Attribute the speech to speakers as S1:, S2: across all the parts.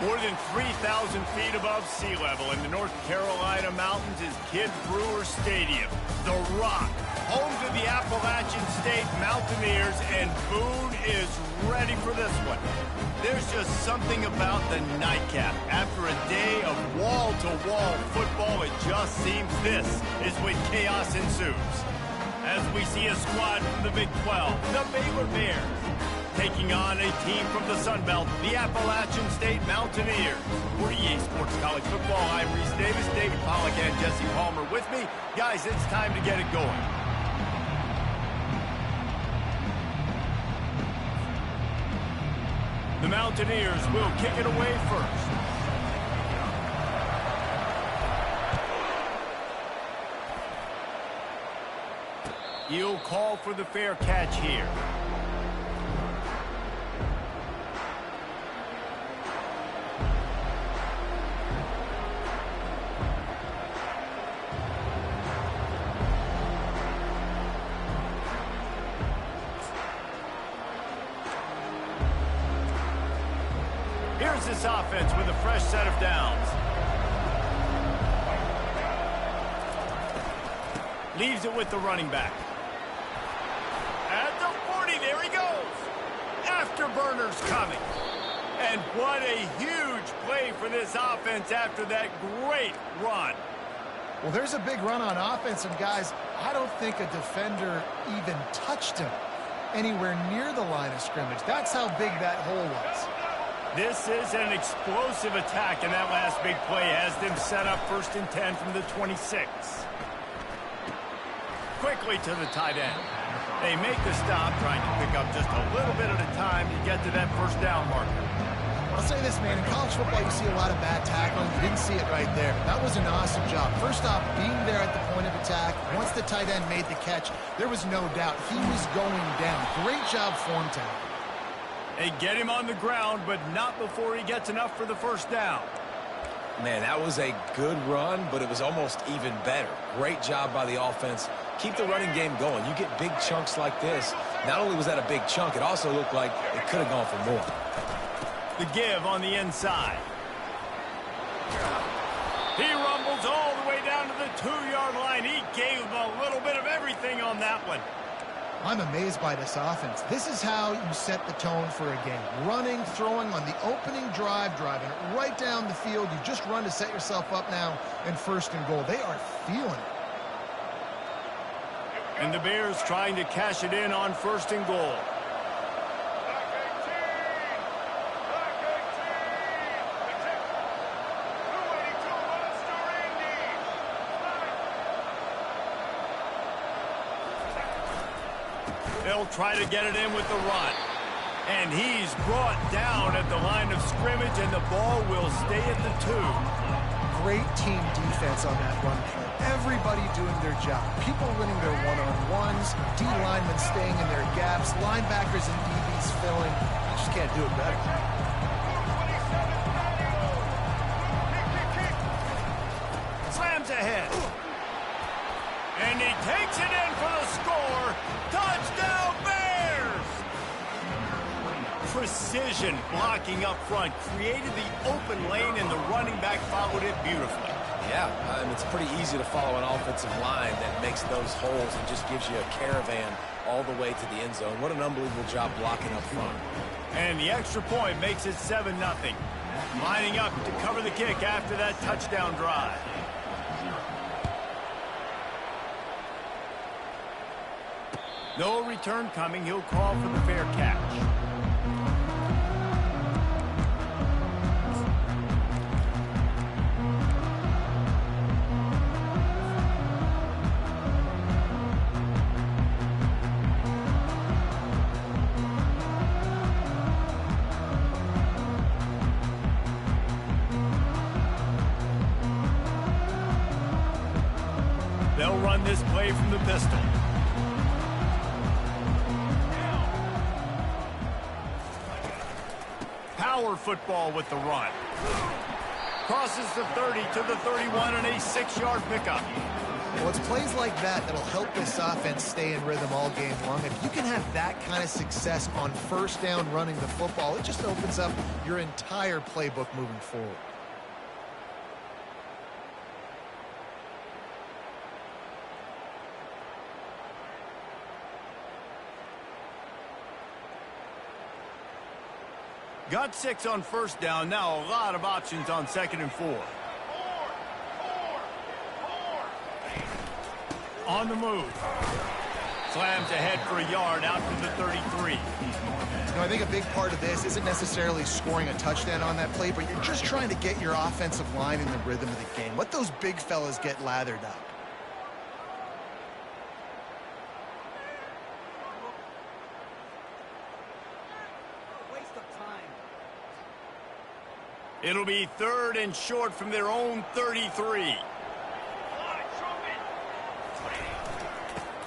S1: More than 3,000 feet above sea level in the North Carolina mountains is Kidd Brewer Stadium. The Rock, home to the Appalachian State Mountaineers, and Boone is ready for this one. There's just something about the nightcap. After a day of wall-to-wall football, it just seems this is when chaos ensues. As we see a squad from the Big 12, the Baylor Bears, taking on a team from the Sun Belt, the Appalachian State Mountaineers. For EA Sports College Football, I'm Reese Davis, David Pollack, and Jesse Palmer with me. Guys, it's time to get it going. The Mountaineers will kick it away first. He'll call for the fair catch here. Here's this offense with a fresh set of downs. Leaves it with the running back. At the 40, there he goes. Afterburners coming. And what a huge play for this offense after that great run.
S2: Well, there's a big run on offense, and guys, I don't think a defender even touched him anywhere near the line of scrimmage. That's how big that hole was.
S1: This is an explosive attack, and that last big play has them set up 1st and 10 from the 26. Quickly to the tight end. They make the stop, trying to pick up just a little bit at a time to get to that first down marker.
S2: I'll say this, man. In college football, you see a lot of bad tackling. You didn't see it right there. That was an awesome job. First off, being there at the point of attack. Once the tight end made the catch, there was no doubt he was going down. Great job form tackle.
S1: They get him on the ground, but not before he gets enough for the first down.
S3: Man, that was a good run, but it was almost even better. Great job by the offense. Keep the running game going. You get big chunks like this. Not only was that a big chunk, it also looked like it could have gone for more.
S1: The give on the inside. He rumbles all the way down to the 2-yard line. He gave him a little bit of everything on that one.
S2: I'm amazed by this offense. This is how you set the tone for a game. Running, throwing on the opening drive, driving it right down the field. You just run to set yourself up now in 1st and goal. They are feeling it.
S1: And the Bears trying to cash it in on 1st and goal. They'll try to get it in with the run. And he's brought down at the line of scrimmage, and the ball will stay at the 2.
S2: Great team defense on that run play. Everybody doing their job. People winning their one-on-ones, D-linemen staying in their gaps, linebackers and DBs filling. You just can't do it better.
S1: Slams ahead. And he takes it in for the score. Touchdown, Bears! Precision blocking up front created the open lane, and the running back followed it beautifully.
S3: Yeah, it's pretty easy to follow an offensive line that makes those holes and just gives you a caravan all the way to the end zone. What an unbelievable job blocking up front.
S1: And the extra point makes it 7-0. Lining up to cover the kick after that touchdown drive. No return coming. He'll call for the fair catch. They'll run this play from the pistol. Power football with the run. Crosses the 30 to the 31 and a 6-yard pickup.
S2: Well, it's plays like that that'll help this offense stay in rhythm all game long. If you can have that kind of success on first down running the football, it just opens up your entire playbook moving forward.
S1: Got 6 on first down. Now a lot of options on 2nd and 4. On the move. Slams ahead for a yard out to the 33.
S2: I think a big part of this isn't necessarily scoring a touchdown on that play, but you're just trying to get your offensive line in the rhythm of the game. Let those big fellas get lathered up.
S1: It'll be 3rd and short from their own 33.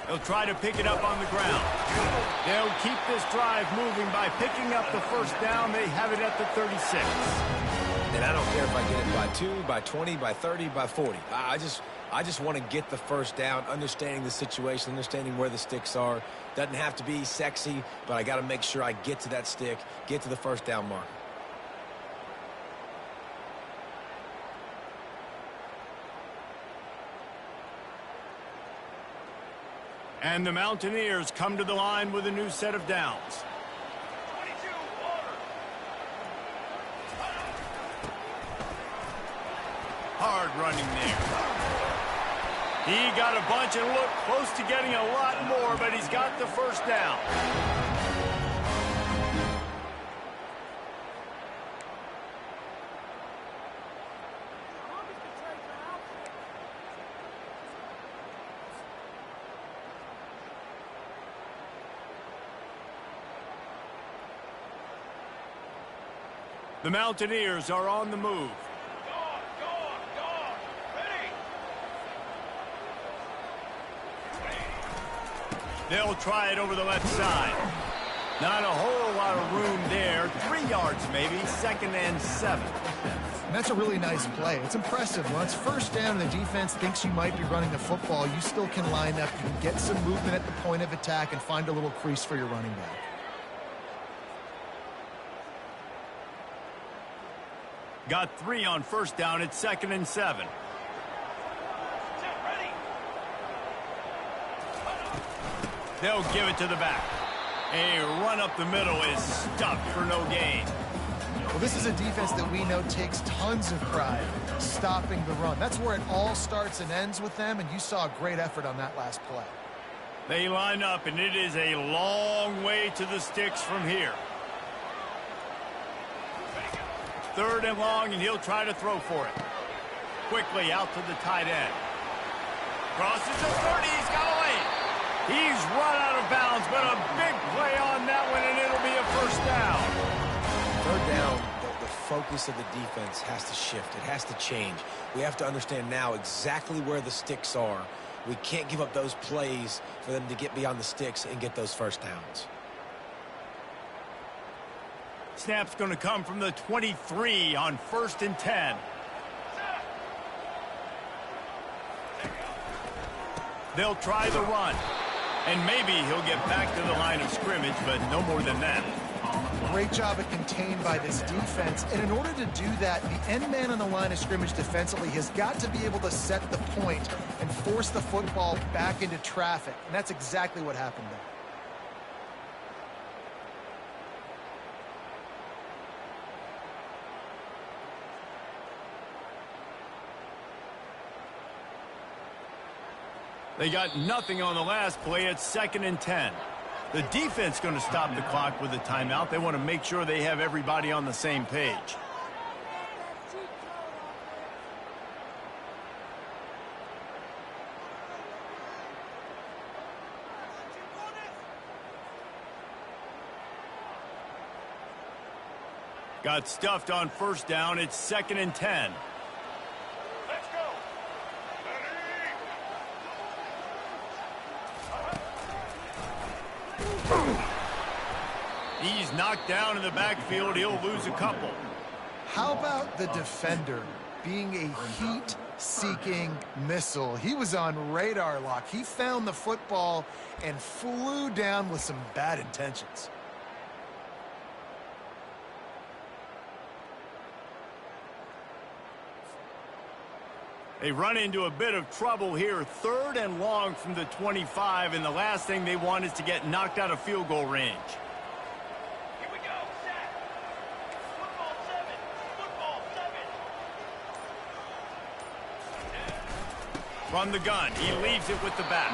S1: They'll try to pick it up on the ground. They'll keep this drive moving by picking up the first down. They have it at the 36.
S3: And I don't care if I get it by 2, by 20, by 30, by 40. I just want to get the first down, understanding the situation, understanding where the sticks are. Doesn't have to be sexy, but I got to make sure I get to that stick, get to the first down mark.
S1: And the Mountaineers come to the line with a new set of downs. Hard running there. He got a bunch and looked close to getting a lot more, but he's got the first down. The Mountaineers are on the move. They'll try it over the left side. Not a whole lot of room there. 3 yards maybe, 2nd and 7.
S2: And that's a really nice play. It's impressive. When it's first down and the defense thinks you might be running the football, you still can line up. You can get some movement at the point of attack and find a little crease for your running back.
S1: Got 3 on first down. It's 2nd and 7. They'll give it to the back. A run up the middle is stuffed for no gain.
S2: Well, this is a defense that we know takes tons of pride stopping the run. That's where it all starts and ends with them, and you saw a great effort on that last play.
S1: They line up, and it is a long way to the sticks from here. 3rd and long, and he'll try to throw for it. Quickly out to the tight end. Crosses the 30. He's got a lane. He's run out of bounds, but a big play on that one, and it'll be a first down.
S3: 3rd down, the focus of the defense has to shift. It has to change. We have to understand now exactly where the sticks are. We can't give up those plays for them to get beyond the sticks and get those first downs.
S1: Snap's going to come from the 23 on 1st and 10. They'll try the run. And maybe he'll get back to the line of scrimmage, but no more than that.
S2: Great job of contained by this defense. And in order to do that, the end man on the line of scrimmage defensively has got to be able to set the point and force the football back into traffic. And that's exactly what happened there.
S1: They got nothing on the last play. It's 2nd and 10. The defense going to stop the clock with a timeout. They want to make sure they have everybody on the same page. Got stuffed on first down. It's 2nd and 10. He's knocked down in the backfield. He'll lose a couple.
S2: How about the defender being a heat seeking missile. He was on radar lock. He found the football and flew down with some bad intentions.
S1: They run into a bit of trouble here. 3rd and long from the 25, and the last thing they want is to get knocked out of field goal range.
S4: Here we go. Set. Football 7. Football 7.
S1: From the gun, he leaves it with the back.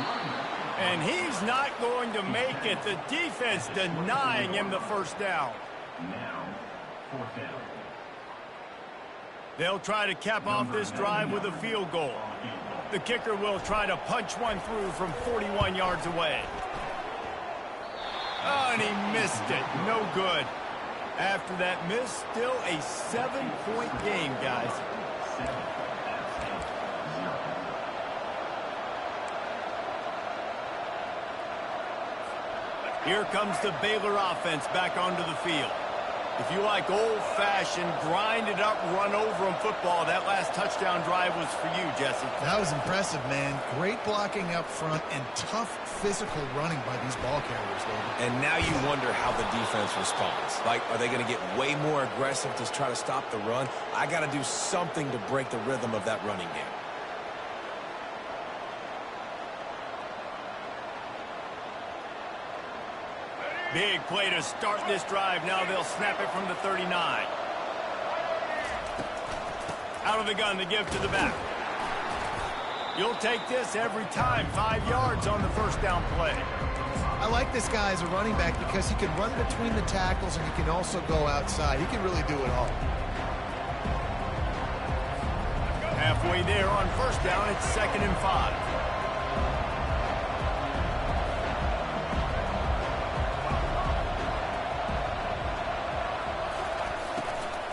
S1: And he's not going to make it. The defense denying him the first down.
S4: Now, 4th down.
S1: They'll try to cap off this drive with a field goal. The kicker will try to punch one through from 41 yards away. Oh, and he missed it. No good. After that miss, still a 7-point game, guys. Here comes the Baylor offense back onto the field. If you like old-fashioned, grind-it-up, run-over-'em football, that last touchdown drive was for you, Jesse.
S2: That was impressive, man. Great blocking up front and tough physical running by these ball carriers, David.
S3: And now you wonder how the defense responds. Like, are they going to get way more aggressive to try to stop the run? I got to do something to break the rhythm of that running game.
S1: Big play to start this drive. Now they'll snap it from the 39. Out of the gun to give to the back. You'll take this every time. 5 yards on the first down play.
S2: I like this guy as a running back because he can run between the tackles and he can also go outside. He can really do it all.
S1: Halfway there on first down, it's 2nd and 5.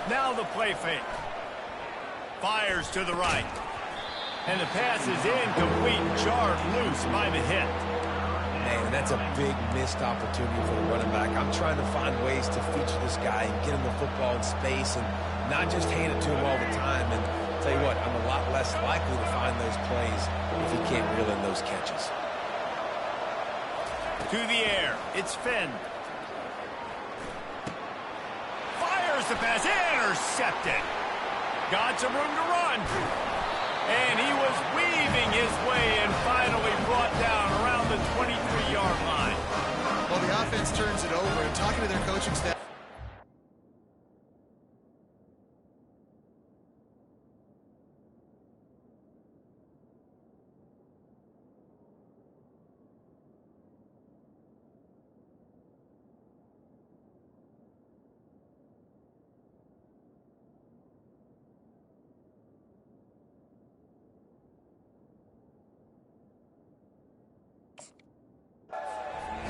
S1: Now the play fake. Fires to the right. And the pass is incomplete, jarred loose by the hit.
S3: Man, that's a big missed opportunity for the running back. I'm trying to find ways to feature this guy and get him the football in space and not just hand it to him all the time. And tell you what, I'm a lot less likely to find those plays if he can't reel in those catches.
S1: To the air. It's Finn. The pass intercepted. Got some room to run. And he was weaving his way and finally brought down around the 23-yard line.
S2: Well, the offense turns it over, and talking to their coaching staff.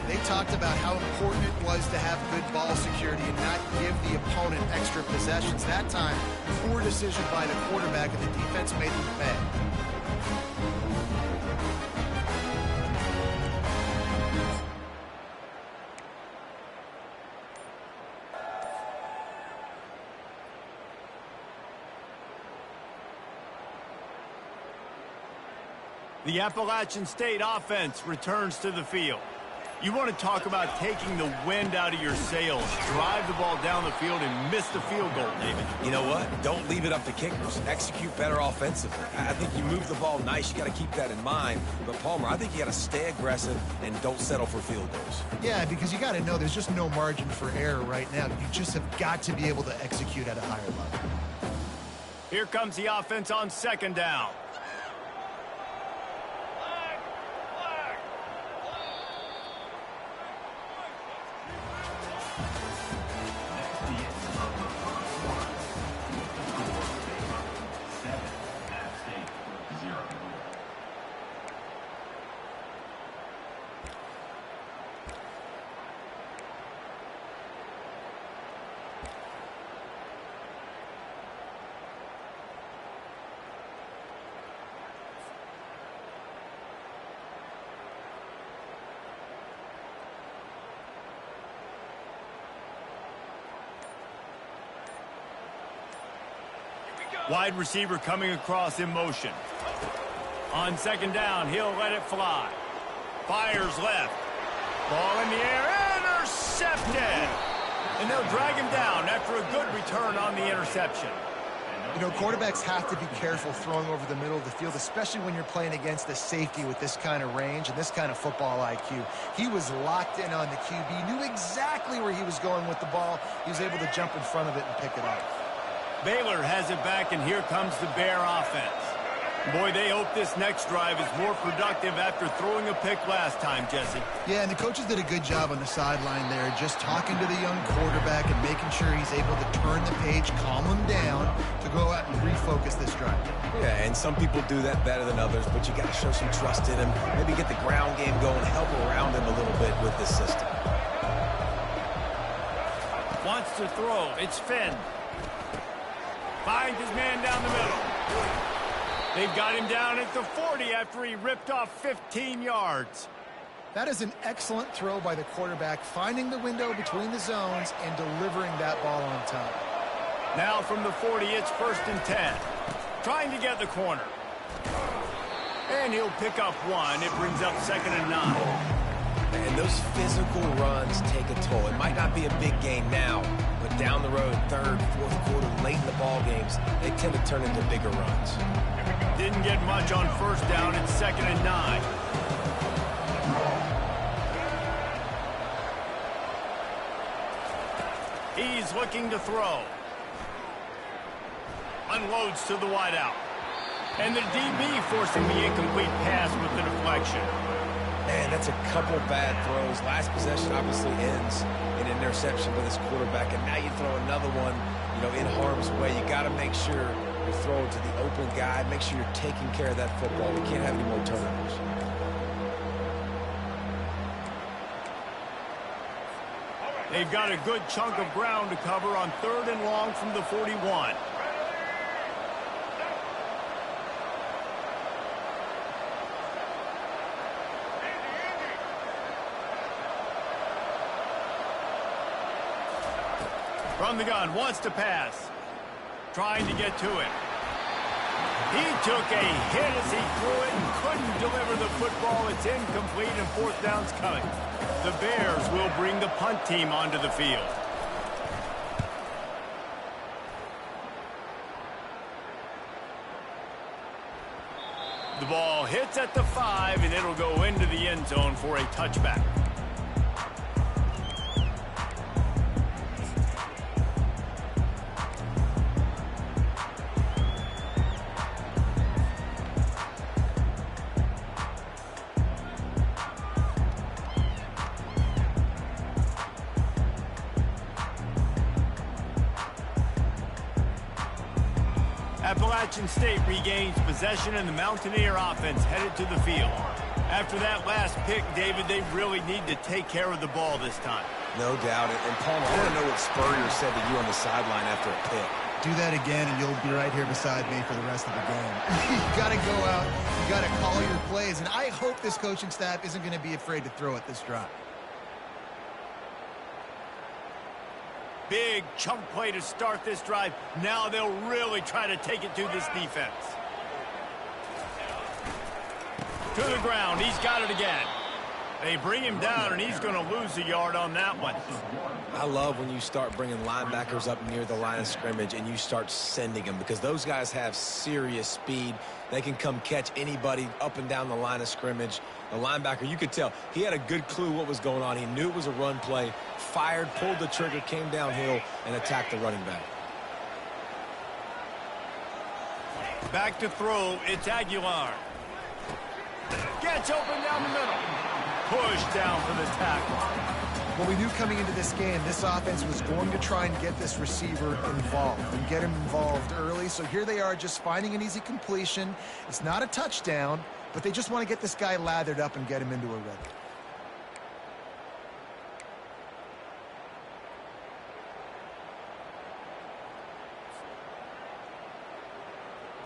S2: They talked about how important it was to have good ball security and not give the opponent extra possessions. That time, poor decision by the quarterback, and the defense made them pay.
S1: The Appalachian State offense returns to the field. You want to talk about taking the wind out of your sails. Drive the ball down the field and miss the field goal, David.
S3: You know what? Don't leave it up to kickers. Execute better offensively. I think you move the ball nice. You got to keep that in mind. But, Palmer, I think you got to stay aggressive and don't settle for field goals.
S2: Yeah, because you got to know there's just no margin for error right now. You just have got to be able to execute at a higher level.
S1: Here comes the offense on 2nd down. Wide receiver coming across in motion. On second down, he'll let it fly. Fires left. Ball in the air, intercepted! And they'll drag him down after a good return on the interception.
S2: You know, quarterbacks have to be careful throwing over the middle of the field, especially when you're playing against a safety with this kind of range and this kind of football IQ. He was locked in on the QB, knew exactly where he was going with the ball. He was able to jump in front of it and pick it up.
S1: Baylor has it back, and here comes the Bear offense. Boy, they hope this next drive is more productive after throwing a pick last time, Jesse.
S2: Yeah, and the coaches did a good job on the sideline there, just talking to the young quarterback and making sure he's able to turn the page, calm him down to go out and refocus this drive.
S3: Yeah, and some people do that better than others, but you got to show some trust in him. Maybe get the ground game going, help around him a little bit with this system.
S1: Wants to throw. It's Finn. Finds his man down the middle. They've got him down at the 40 after he ripped off 15 yards.
S2: That is an excellent throw by the quarterback, finding the window between the zones and delivering that ball on time.
S1: Now from the 40, it's 1st and 10. Trying to get the corner. And he'll pick up one. It brings up 2nd and 9.
S3: And those physical runs take a toll. It might not be a big game now, but down the road, 3rd, 4th quarter, late in the ball games, they tend to turn into bigger runs.
S1: Didn't get much on 1st down. It's 2nd and 9. He's looking to throw. Unloads to the wideout. And the DB forcing the incomplete pass with the deflection.
S3: Man, that's a couple bad throws. Last possession obviously ends in an interception by this quarterback, and now you throw another one, in harm's way. You got to make sure you throw it to the open guy. Make sure you're taking care of that football. We can't have any more turnovers.
S1: They've got a good chunk of ground to cover on 3rd and long from the 41. From the gun, wants to pass. Trying to get to it. He took a hit as he threw it and couldn't deliver the football. It's incomplete and 4th down's coming. The Bears will bring the punt team onto the field. The ball hits at the 5, and it'll go into the end zone for a touchback. Appalachian State regains possession, and the Mountaineer offense headed to the field. After that last pick, David, they really need to take care of the ball this time.
S3: No doubt. And Paul, I want to know what Spurrier said to you on the sideline after a pick.
S2: Do that again, and you'll be right here beside me for the rest of the game. You got to go out. You got to call your plays, and I hope this coaching staff isn't going to be afraid to throw at this drive.
S1: Big chunk play to start this drive. Now they'll really try to take it to this defense. To the ground. He's got it again. They bring him down, and he's going to lose a yard on that one.
S3: I love when you start bringing linebackers up near the line of scrimmage and you start sending them, because those guys have serious speed. They can come catch anybody up and down the line of scrimmage. The linebacker, you could tell, he had a good clue what was going on. He knew it was a run play, fired, pulled the trigger, came downhill, and attacked the running back.
S1: Back to throw. It's Aguilar. Gets open down the middle. Pushed down for the tackle.
S2: Well, we knew coming into this game, this offense was going to try and get this receiver involved and get him involved early. So here they are just finding an easy completion. It's not a touchdown, but they just want to get this guy lathered up and get him into a rhythm.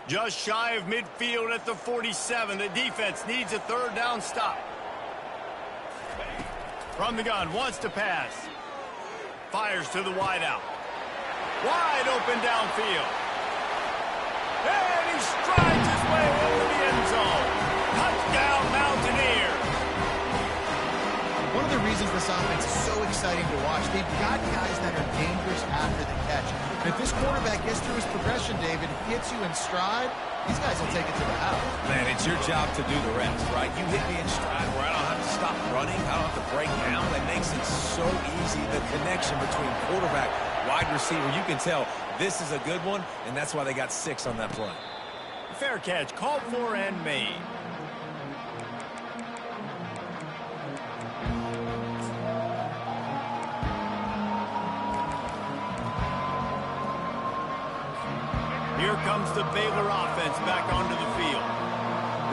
S1: Just shy of midfield at the 47. The defense needs a 3rd down stop. From the gun, wants to pass. Fires to the wideout. Wide open downfield.
S2: this offense is so exciting to watch. They've got guys that are dangerous after the catch. And if this quarterback gets through his progression, David, hits you in stride, these guys will take it to the house.
S3: Man, it's your job to do the rest, right? You hit me in stride where I don't have to stop running. I don't have to break down. That makes it so easy. The connection between quarterback, wide receiver, you can tell this is a good one, and that's why they got 6 on that play.
S1: Fair catch, called for and made. Here comes the Baylor offense back onto the field.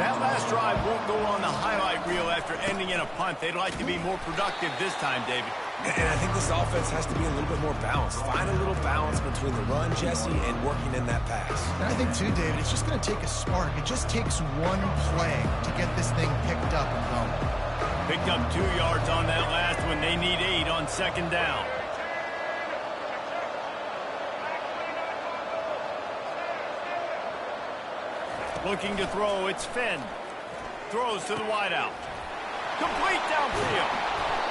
S1: That last drive won't go on the highlight reel after ending in a punt. They'd like to be more productive this time, David.
S3: And I think this offense has to be a little bit more balanced. Find a little balance between the run, Jesse, and working in that pass.
S2: And I think, too, David, it's just going to take a spark. It just takes one play to get this thing picked up and going.
S1: Picked up 2 yards on that last one. They need 8 on second down. Looking to throw, it's Finn. Throws to the wideout. Complete downfield.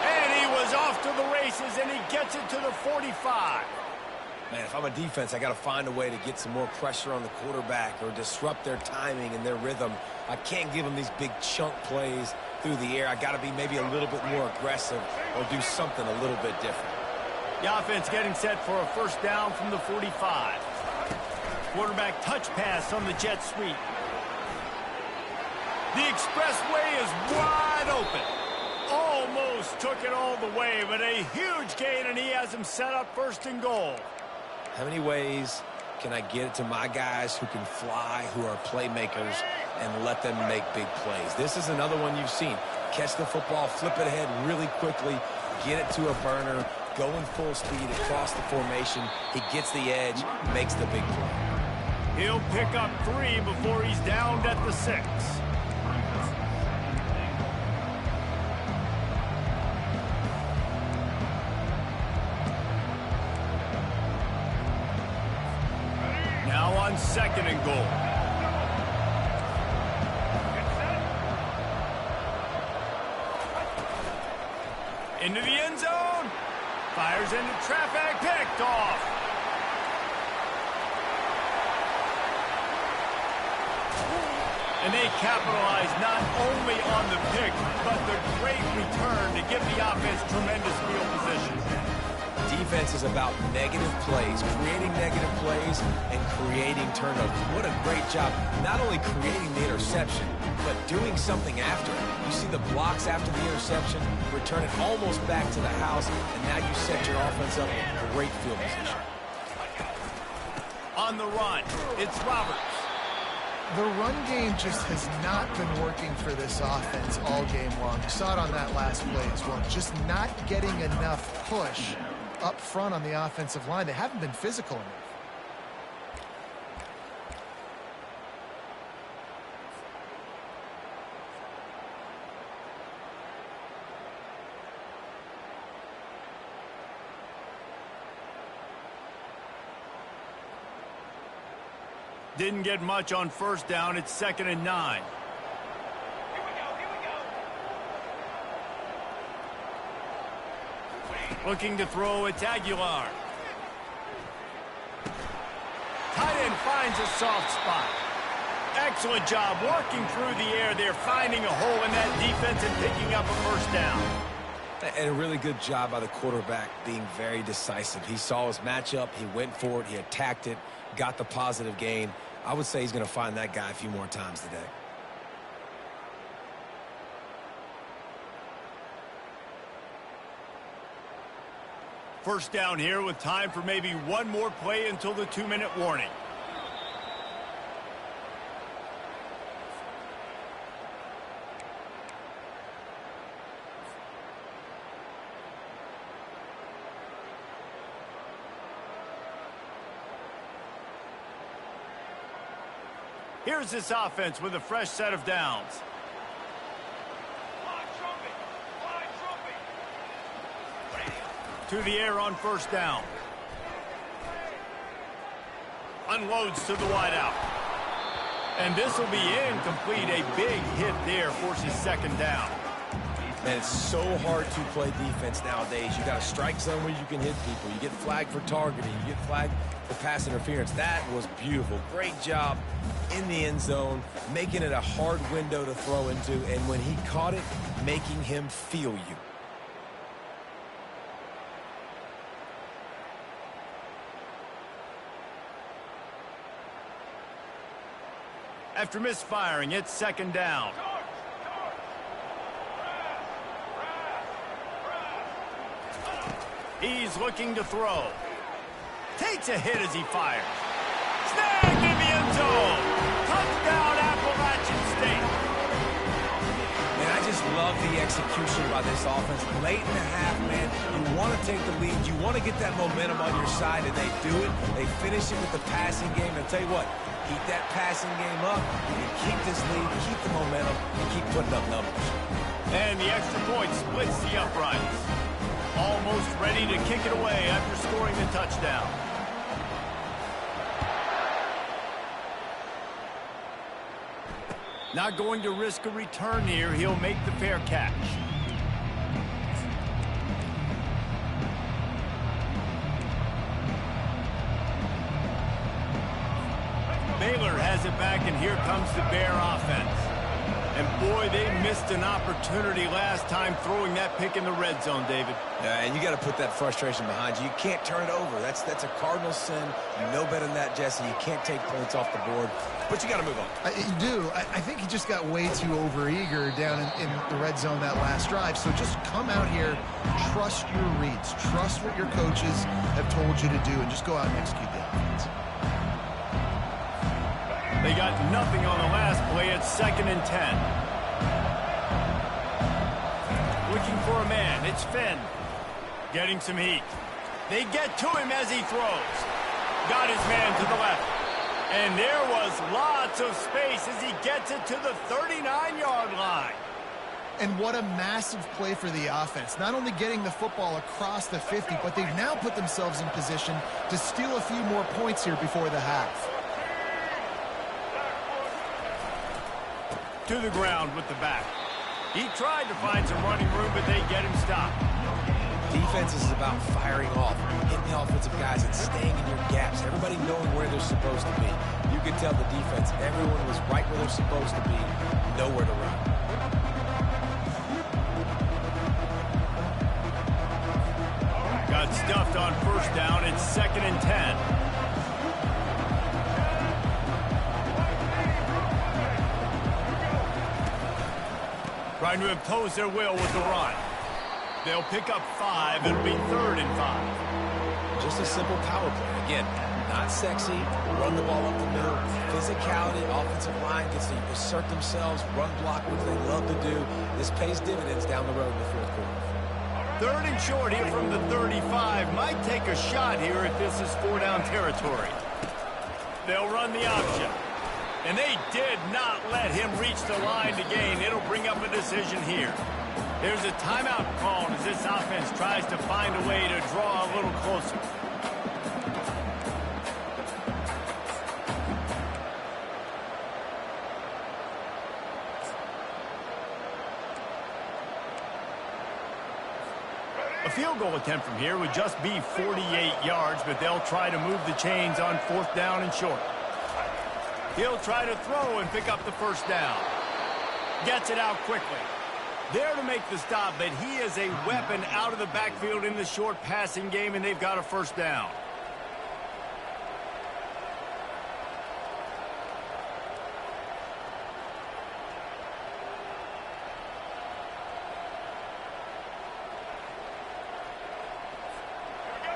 S1: And he was off to the races, and he gets it to the 45.
S3: Man, if I'm a defense, I got to find a way to get some more pressure on the quarterback or disrupt their timing and their rhythm. I can't give them these big chunk plays through the air. I got to be maybe a little bit more aggressive or do something a little bit different.
S1: The offense getting set for a first down from the 45. Quarterback touch pass on the jet sweep. The expressway is wide open. Almost took it all the way, but a huge gain, and he has him set up first and goal.
S3: How many ways can I get it to my guys who can fly, who are playmakers, and let them make big plays? This is another one you've seen. Catch the football, flip it ahead really quickly, get it to a burner, go in full speed across the formation. He gets the edge, makes the big play.
S1: He'll pick up 3 before he's downed at the 6. Now on second and goal. Into the end zone. Fires into traffic. Picked off. And they capitalize not only on the pick, but the great return to give the offense tremendous field position.
S3: Defense is about negative plays, creating negative plays and creating turnovers. What a great job, not only creating the interception, but doing something after it. You see the blocks after the interception, return it almost back to the house, and now you set your offense up in great field position.
S1: On the run, it's Roberts.
S2: The run game just has not been working for this offense all game long. You saw it on that last play as well. Just not getting enough push up front on the offensive line. They haven't been physical enough.
S1: Didn't get much on first down. It's second and 9. Looking to throw, it's Aguilar. Tight end finds a soft spot. Excellent job working through the air. They're finding a hole in that defense and picking up a first down.
S3: And a really good job by the quarterback being very decisive. He saw his matchup, he went for it, he attacked it, got the positive gain. I would say he's going to find that guy a few more times today.
S1: First down here with time for maybe one more play until the 2-minute warning. Here's this offense with a fresh set of downs. To the air on first down. Unloads to the wideout. And this will be incomplete. A big hit there forces second down.
S3: Man, it's so hard to play defense nowadays. You got a strike zone where you can hit people. You get flagged for targeting. You get flagged for pass interference. That was beautiful. Great job in the end zone, making it a hard window to throw into, and when he caught it, making him feel you.
S1: After misfiring, it's second down. He's looking to throw. Takes a hit as he fires. Snagged in the end zone. Touchdown, Appalachian State.
S3: Man, I just love the execution by this offense. Late in the half, man, you want to take the lead. You want to get that momentum on your side, and they do it. They finish it with the passing game. And I'll tell you what, keep that passing game up. You can keep this lead, keep the momentum, and keep putting up numbers.
S1: And the extra point splits the uprights. Almost ready to kick it away after scoring the touchdown. Not going to risk a return here. He'll make the fair catch. Baylor has it back, and here comes the Bear offense. And boy, they missed an opportunity last time throwing that pick in the red zone, David.
S3: Yeah, and you got to put that frustration behind you. You can't turn it over. That's a cardinal sin. You know better than that, Jesse. You can't take points off the board, but you got to move on.
S2: You do. I think he just got way too overeager down in the red zone that last drive. So just come out here, trust your reads, trust what your coaches have told you to do, and just go out and execute the offense.
S1: They got nothing on the last play. It's 2nd and 10. Looking for a man. It's Finn. Getting some heat. They get to him as he throws. Got his man to the left. And there was lots of space as he gets it to the 39-yard line.
S2: And what a massive play for the offense. Not only getting the football across the 50, but they've now put themselves in position to steal a few more points here before the half.
S1: To the ground with the back. He tried to find some running room, but they get him stopped.
S3: Defense is about firing off, hitting the offensive guys, and staying in your gaps. Everybody knowing where they're supposed to be. You could tell the defense, everyone was right where they're supposed to be, nowhere to run.
S1: Got stuffed on first down. It's 2nd and 10. Trying to impose their will with the run. They'll pick up 5. It'll be 3rd and 5.
S3: Just a simple power play. Again, not sexy. Run the ball up the middle. Physicality, offensive line gets to assert themselves, run block, which they love to do. This pays dividends down the road in the fourth quarter.
S1: 3rd and short here from the 35. Might take a shot here if this is 4-down territory. They'll run the option. And they did not let him reach the line to gain. It'll bring up a decision here. There's a timeout called as this offense tries to find a way to draw a little closer. A field goal attempt from here would just be 48 yards, but they'll try to move the chains on 4th down and short. He'll try to throw and pick up the first down. Gets it out quickly. There to make the stop, but he is a weapon out of the backfield in the short passing game, and they've got a first down.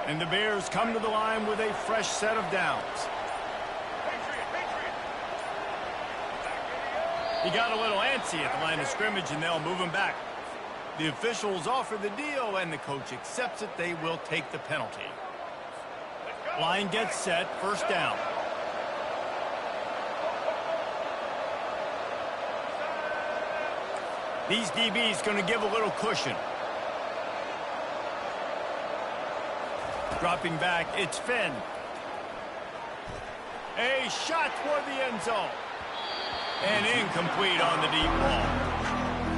S1: And the Bears come to the line with a fresh set of downs. He got a little antsy at the line of scrimmage, and they'll move him back. The officials offer the deal, and the coach accepts it. They will take the penalty. Line gets set, first down. These DBs going to give a little cushion. Dropping back, it's Finn. A shot toward the end zone. And incomplete on the deep ball.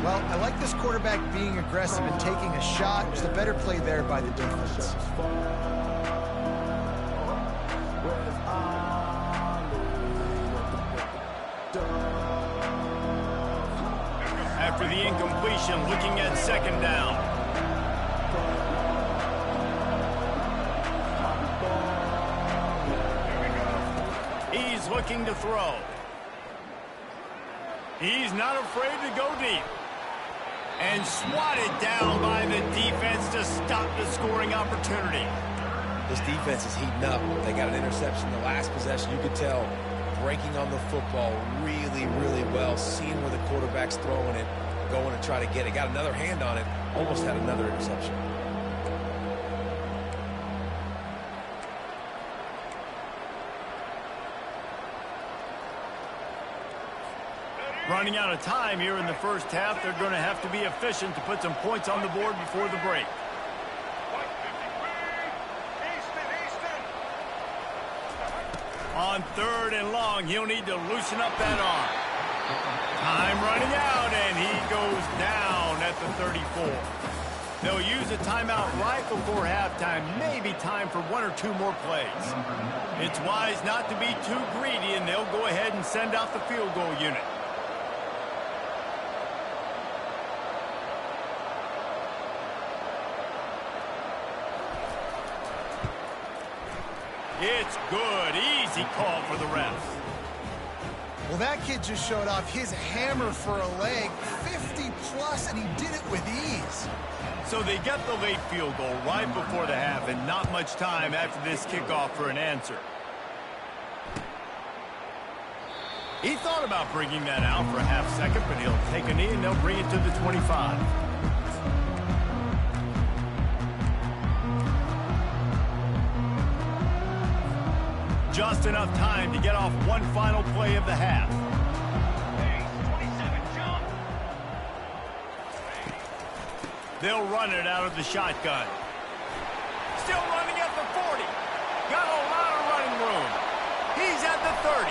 S2: Well, I like this quarterback being aggressive and taking a shot. Just a better play there by the defense.
S1: After the incompletion, looking at second down. He's looking to throw. He's not afraid to go deep. And swatted down by the defense to stop the scoring opportunity.
S3: This defense is heating up. They got an interception the last possession. You could tell breaking on the football really, really well, seeing where the quarterback's throwing it, going to try to get it. Got another hand on it, almost had another interception.
S1: Running out of time here in the first half, they're going to have to be efficient to put some points on the board before the break. On 3rd and long, he'll need to loosen up that arm. Time running out, and he goes down at the 34. They'll use a timeout right before halftime, maybe time for 1 or 2 more plays. It's wise not to be too greedy, and they'll go ahead and send out the field goal unit. It's good. Easy call for the refs.
S2: Well, that kid just showed off his hammer for a leg, 50-plus, and he did it with ease.
S1: So they get the late field goal right before the half, and not much time after this kickoff for an answer. He thought about bringing that out for a half second, but he'll take a knee and they'll bring it to the 25. Just enough time to get off one final play of the half. They'll run it out of the shotgun. Still running at the 40. Got a lot of running room. He's at the 30.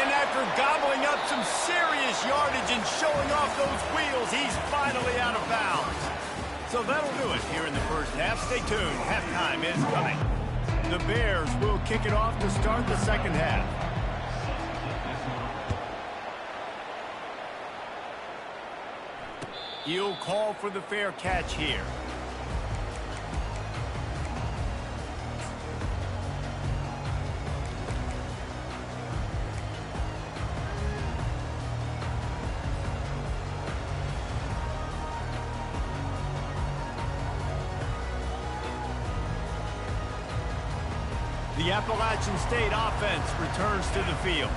S1: And after gobbling up some serious yardage and showing off those wheels, he's finally out of bounds. So that'll do it here in the first half. Stay tuned. Halftime is coming. The Bears will kick it off to start the second half. He'll call for the fair catch here. The Appalachian State offense returns to the field.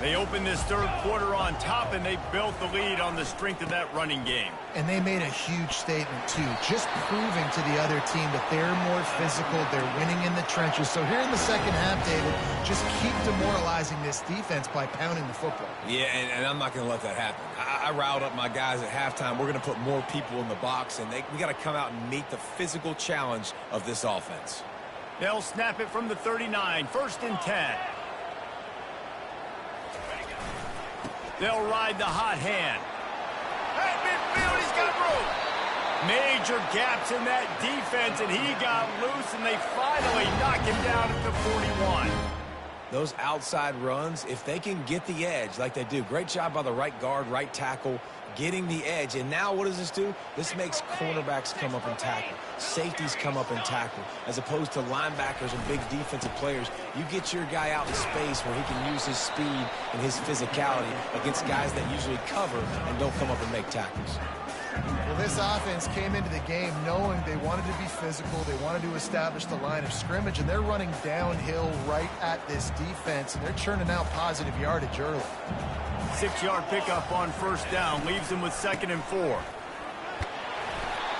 S1: They open this third quarter on top, and they built the lead on the strength of that running game.
S2: And they made a huge statement, too, just proving to the other team that they're more physical, they're winning in the trenches. So here in the second half, David, just keep demoralizing this defense by pounding the football.
S3: Yeah, and I'm not going to let that happen. I riled up my guys at halftime. We're going to put more people in the box, and we got to come out and meet the physical challenge of this offense.
S1: They'll snap it from the 39, 1st and 10. They'll ride the hot hand. At midfield, he's got room. Major gaps in that defense, and he got loose, and they finally knock him down at the 41.
S3: Those outside runs, if they can get the edge like they do, great job by the right guard, right tackle, getting the edge. And now what does this do? This makes cornerbacks come up and tackle. Safeties come up and tackle. As opposed to linebackers and big defensive players, you get your guy out in space where he can use his speed and his physicality against guys that usually cover and don't come up and make tackles.
S2: Well, this offense came into the game knowing they wanted to be physical, they wanted to establish the line of scrimmage, and they're running downhill right at this defense, and they're churning out positive yardage early.
S1: 6-yard pickup on 1st down, leaves him with 2nd and 4.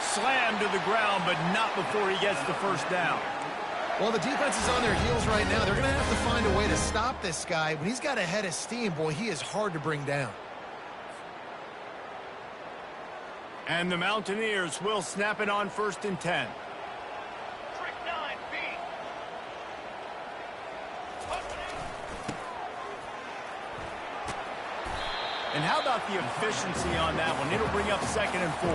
S1: Slammed to the ground, but not before he gets the 1st down.
S2: Well, the defense is on their heels right now. They're going to have to find a way to stop this guy. When he's got a head of steam, boy, he is hard to bring down.
S1: And the Mountaineers will snap it on 1st and 10. And how about the efficiency on that one? It'll bring up 2nd and 4.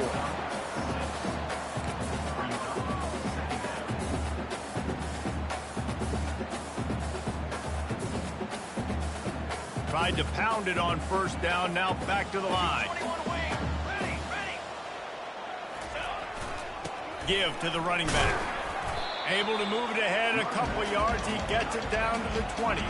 S1: Tried to pound it on 1st down, now back to the line. Give to the running back. Able to move it ahead a couple yards. He gets it down to the 20.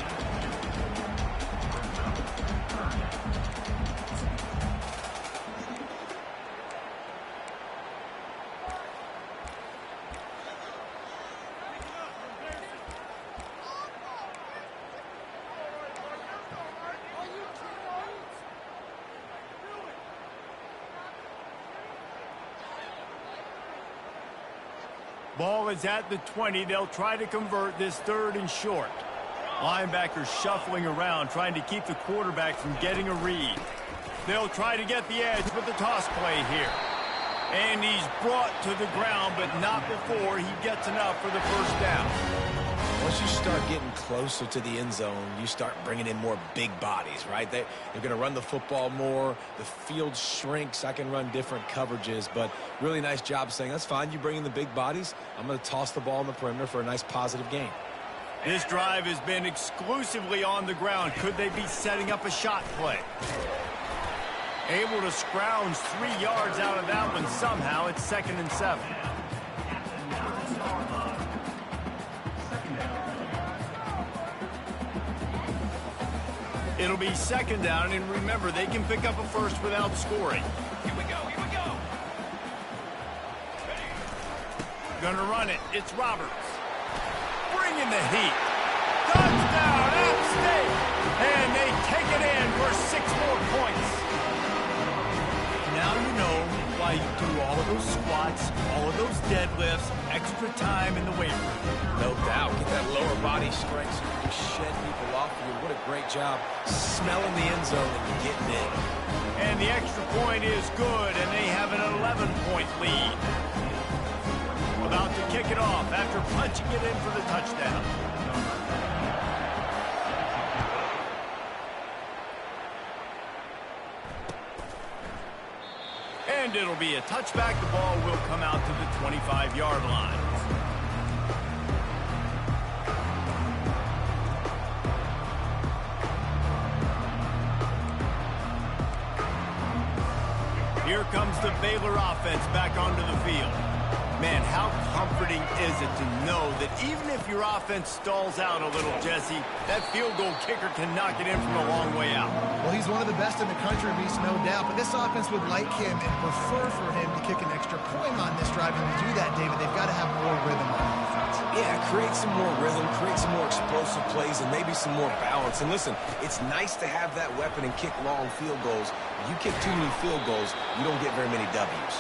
S1: Ball is at the 20. They'll try to convert this 3rd and short. Linebackers shuffling around, trying to keep the quarterback from getting a read. They'll try to get the edge with the toss play here. And he's brought to the ground, but not before he gets enough for the 1st down.
S3: Once you start getting closer to the end zone, you start bringing in more big bodies, right? They're going to run the football more. The field shrinks. I can run different coverages, but really nice job saying, that's fine. You bring in the big bodies. I'm going to toss the ball on the perimeter for a nice positive gain.
S1: This drive has been exclusively on the ground. Could they be setting up a shot play? Able to scrounge 3 yards out of that one somehow. It's 2nd and 7. It'll be 2nd down, and remember, they can pick up a 1st without scoring.
S4: Here we go, here we go.
S1: Gonna run it. It's Roberts. Bringing the heat. Touchdown, App State! And they take it in for 6 more points. Now you know why you do all of those squats, all of those deadlifts, extra time in the weight room.
S3: No doubt. Get that lower body strength so you can shed people off of you. What a great job smelling the end zone and getting in.
S1: And the extra point is good, and they have an 11-point lead. About to kick it off after punching it in for the touchdown. And it'll be a touchback. The ball will come out to the 25-yard line. Here comes the Baylor offense back onto the field. Man, how comforting is it to know that even if your offense stalls out a little, Jesse, that field goal kicker can knock it in from a long way out.
S2: Well, he's one of the best in the country, Reese, no doubt. But this offense would like him and prefer for him to kick an extra point on this drive. And to do that, David, they've got to have more rhythm on offense.
S3: Yeah, create some more rhythm, create some more explosive plays, and maybe some more balance. And listen, it's nice to have that weapon and kick long field goals. If you kick too many field goals, you don't get very many W's.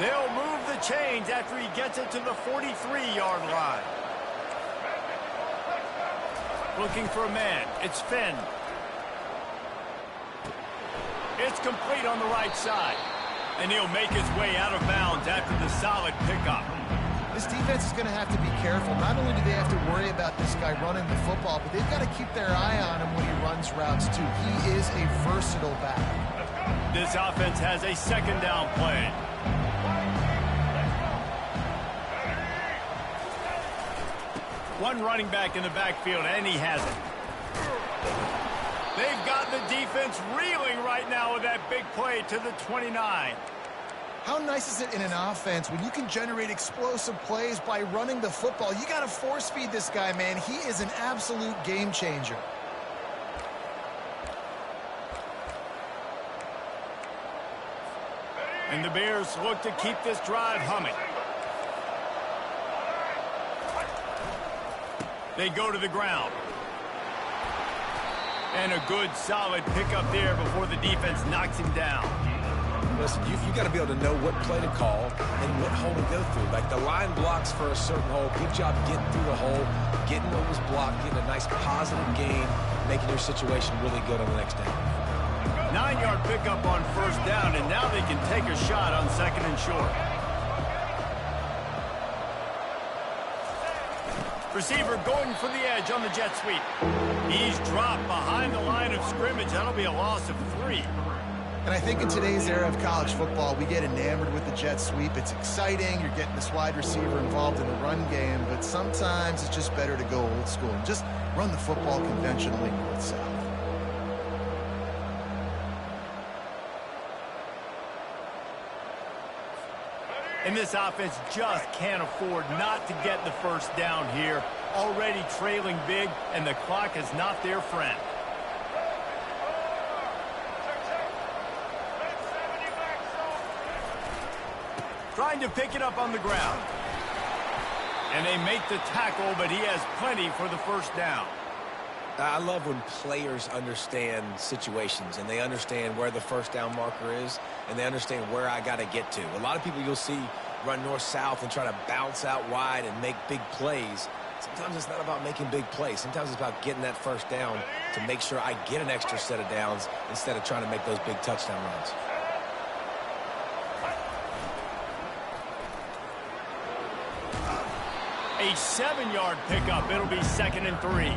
S1: They'll move the chains after he gets it to the 43-yard line. Looking for a man. It's Finn. It's complete on the right side. And he'll make his way out of bounds after the solid pickup.
S2: This defense is going to have to be careful. Not only do they have to worry about this guy running the football, but they've got to keep their eye on him when he runs routes, too. He is a versatile back.
S1: This offense has a 2nd down play. One running back in the backfield, and he has it. They've got the defense reeling right now with that big play to the 29.
S2: How nice is it in an offense when you can generate explosive plays by running the football? You got to force feed this guy, man. He is an absolute game changer.
S1: And the Bears look to keep this drive humming. They go to the ground. And a good, solid pickup there before the defense knocks him down.
S3: Listen, you got to be able to know what play to call and what hole to go through. Like the line blocks for a certain hole. Good job getting through the hole, getting what was blocked, getting a nice positive gain, making your situation really good on the next down.
S1: 9-yard pickup on 1st down, and now they can take a shot on 2nd and short. Receiver going for the edge on the jet sweep. He's dropped behind the line of of scrimmage. That'll be a loss of 3.
S2: And I think in today's era of college football, we get enamored with the jet sweep. It's exciting. You're getting this wide receiver involved in the run game, but sometimes it's just better to go old school and just run the football conventionally north-south.
S1: And this offense just can't afford not to get the first down here. Already trailing big, and the clock is not their friend. Trying to pick it up on the ground. And they make the tackle, but he has plenty for the first down.
S3: I love when players understand situations and they understand where the first down marker is and they understand where I got to get to. A lot of people you'll see run north-south and try to bounce out wide and make big plays. Sometimes it's not about making big plays. Sometimes it's about getting that first down to make sure I get an extra set of downs instead of trying to make those big touchdown runs.
S1: A 7-yard pickup. It'll be 2nd and 3.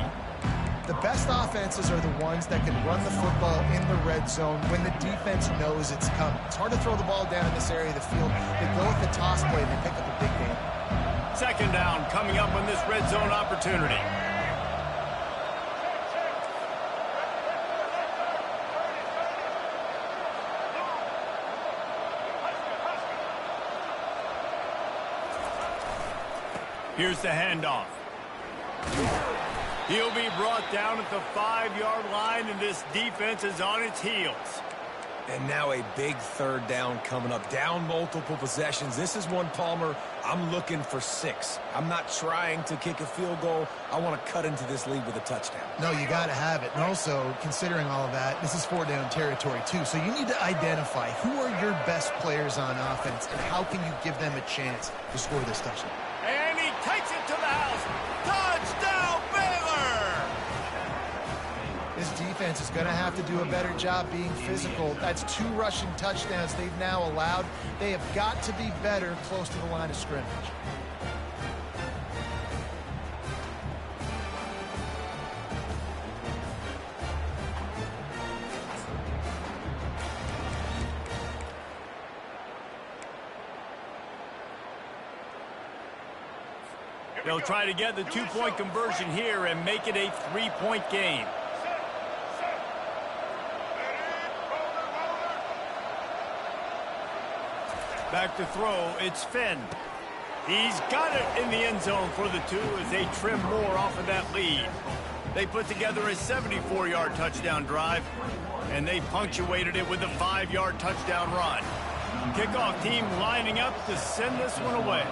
S2: The best offenses are the ones that can run the football in the red zone when the defense knows it's coming. It's hard to throw the ball down in this area of the field. They go with the toss play and they pick up a big game.
S1: 2nd down coming up on this red zone opportunity. Here's the handoff. He'll be brought down at the 5-yard line, and this defense is on its heels.
S3: And now a big 3rd down coming up. Down multiple possessions. This is one, Palmer, I'm looking for 6. I'm not trying to kick a field goal. I want to cut into this lead with a touchdown.
S2: No, you got to have it. And also, considering all of that, this is 4-down territory, too. So you need to identify who are your best players on offense and how can you give them a chance to score this touchdown.
S1: And he takes it to the house. Touchdown, Baylor!
S2: This defense is going to have to do a better job being physical. That's 2 rushing touchdowns they've now allowed. They have got to be better close to the line of scrimmage.
S1: They'll try to get the 2-point conversion here and make it a 3-point game. Back to throw, it's Finn. He's got it in the end zone for the 2 as they trim more off of that lead. They put together a 74-yard touchdown drive, and they punctuated it with a 5-yard touchdown run. Kickoff team lining up to send this one away.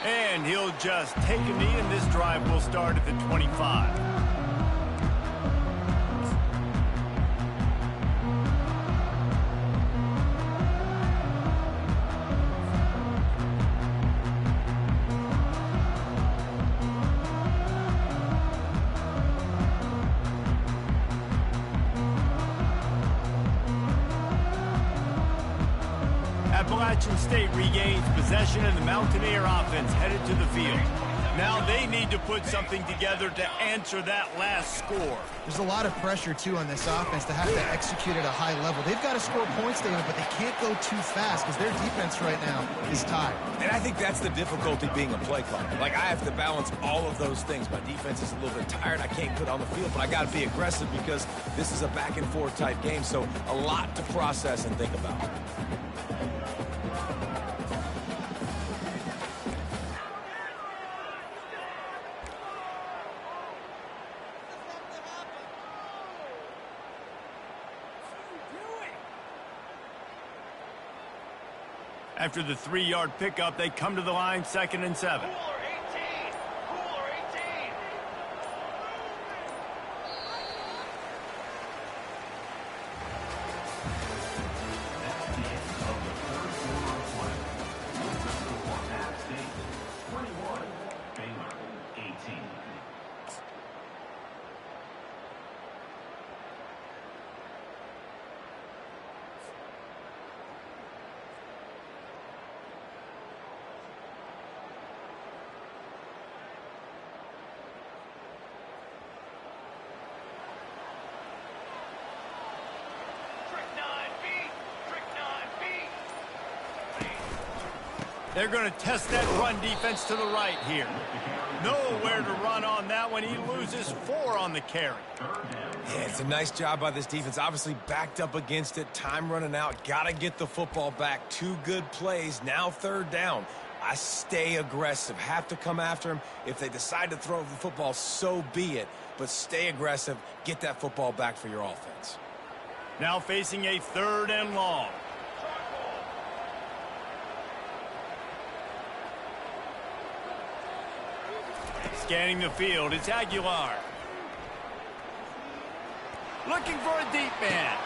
S1: And he'll just take a knee, and this drive will start at the 25. Appalachian State regains possession, and the Mountaineer offense headed to the field. Now they need to put something together to answer that last score.
S2: There's a lot of pressure, too, on this offense to have to execute at a high level. They've got to score points, David, but they can't go too fast because their defense right now is tired.
S3: And I think that's the difficulty being a play caller. Like, I have to balance all of those things. My defense is a little bit tired. I can't put on the field, but I got to be aggressive because this is a back-and-forth type game, so a lot to process and think about.
S1: After the 3-yard pickup, they come to the line, 2nd and 7.
S4: Cooler 18. Cooler 18. That's the end of the 3rd quarter of play. The score at State 21, Baylor 18.
S1: They're going to test that run defense to the right here. Nowhere to run on that one. He loses 4 on the carry.
S3: Yeah, it's a nice job by this defense. Obviously backed up against it. Time running out. Got to get the football back. 2 good plays. Now 3rd down. I stay aggressive. Have to come after him. If they decide to throw the football, so be it. But stay aggressive. Get that football back for your offense.
S1: Now facing a 3rd and long. Scanning the field, it's Aguilar. Looking for a deep man.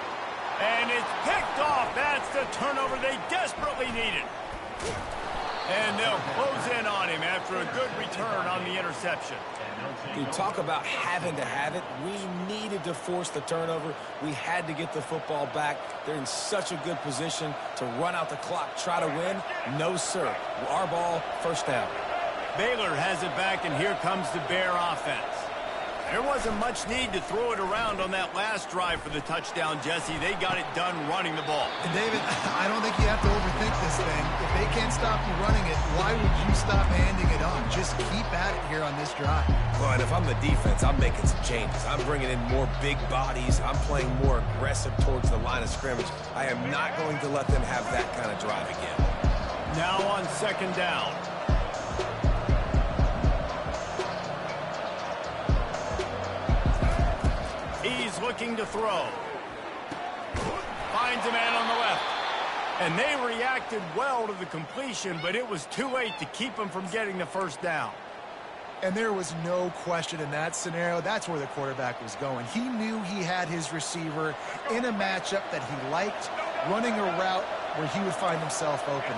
S1: And it's picked off. That's the turnover they desperately needed. And they'll close in on him after a good return on the interception.
S3: You talk about having to have it. We needed to force the turnover. We had to get the football back. They're in such a good position to run out the clock, try to win. No, sir. Our ball, 1st down.
S1: Baylor has it back, and here comes the Bear offense. There wasn't much need to throw it around on that last drive for the touchdown, Jesse. They got it done running the ball.
S2: And David, I don't think you have to overthink this thing. If they can't stop you running it, why would you stop handing it off? Just keep at it here on this drive.
S3: Well, and if I'm the defense, I'm making some changes. I'm bringing in more big bodies. I'm playing more aggressive towards the line of scrimmage. I am not going to let them have that kind of drive again.
S1: Now on 2nd down. He's looking to throw. Finds a man on the left. And they reacted well to the completion, but it was too late to keep him from getting the 1st down.
S2: And there was no question in that scenario. That's where the quarterback was going. He knew he had his receiver in a matchup that he liked, running a route where he would find himself open.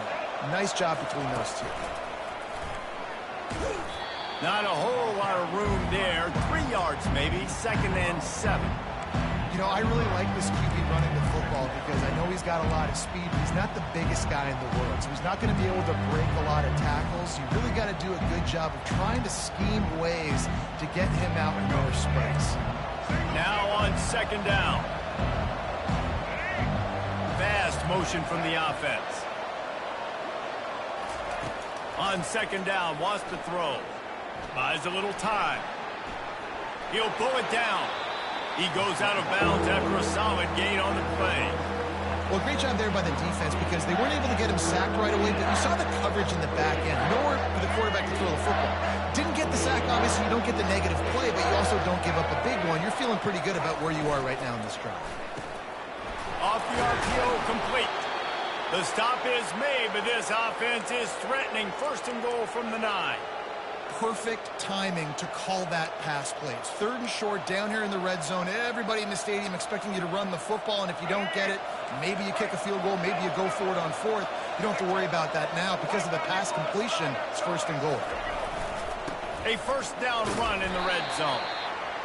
S2: Nice job between those two.
S1: Not a whole lot of room there. 3 yards maybe. 2nd and 7.
S2: You know, I really like this QB running the football because I know he's got a lot of speed. He's not the biggest guy in the world, so he's not going to be able to break a lot of tackles. You really got to do a good job of trying to scheme ways to get him out in more space.
S1: Now on 2nd down. Fast motion from the offense. On 2nd down, wants to throw. Buys a little time. He'll pull it down. He goes out of bounds after a solid gain on the play.
S2: Well, great job there by the defense because they weren't able to get him sacked right away, but you saw the coverage in the back end. Nowhere for the quarterback to throw the football. Didn't get the sack, obviously you don't get the negative play, but you also don't give up a big one. You're feeling pretty good about where you are right now in this drive.
S1: Off the RPO, complete. The stop is made, but this offense is threatening. 1st and goal from the 9.
S2: Perfect timing to call that pass play. It's 3rd and short down here in the red zone. Everybody in the stadium expecting you to run the football, and if you don't get it, maybe you kick a field goal, maybe you go for it on 4th. You don't have to worry about that now. Because of the pass completion, it's 1st and goal.
S1: A 1st down run in the red zone.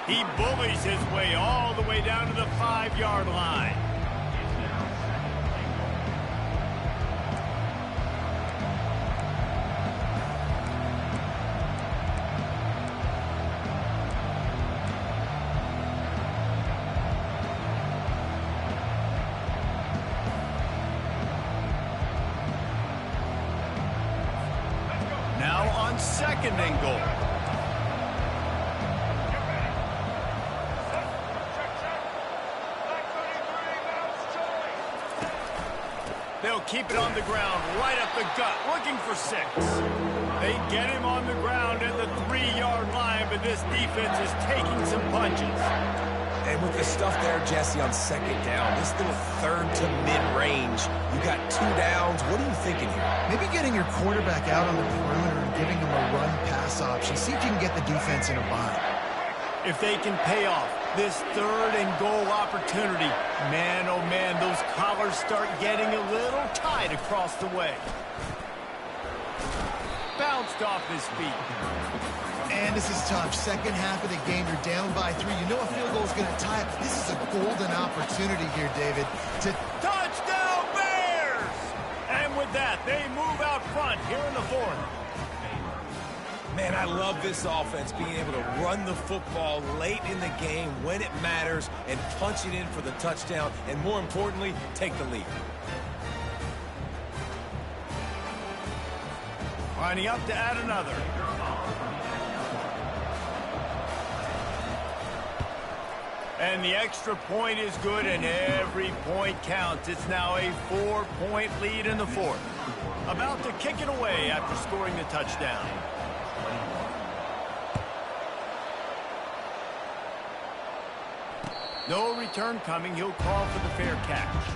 S1: He bullies his way all the way down to the 5-yard line. Now on 2nd and goal. They'll keep it on the ground, right up the gut, looking for 6. They get him on the ground at the 3-yard line, but this defense is taking some punches.
S3: And with the stuff there, Jesse, on 2nd down, this little 3rd to mid-range, you got 2 downs. What are you thinking here?
S2: Maybe getting your quarterback out on the perimeter and giving him a run-pass option. See if you can get the defense in a bind.
S1: If they can pay off this 3rd and goal opportunity, man, oh man, those collars start getting a little tight across the way. Bounced off his feet.
S2: And this is tough. 2nd half of the game, you're down by 3. You know a field goal is going to tie it. This is a golden opportunity here, David.
S1: Touchdown Bears! And with that, they move out front here in the 4th.
S3: Man, I love this offense being able to run the football late in the game when it matters and punch it in for the touchdown, and more importantly, take the lead.
S1: Lining up to add another. And the extra point is good, and every point counts. It's now a 4-point lead in the fourth. About to kick it away after scoring the touchdown. No return coming. He'll call for the fair catch.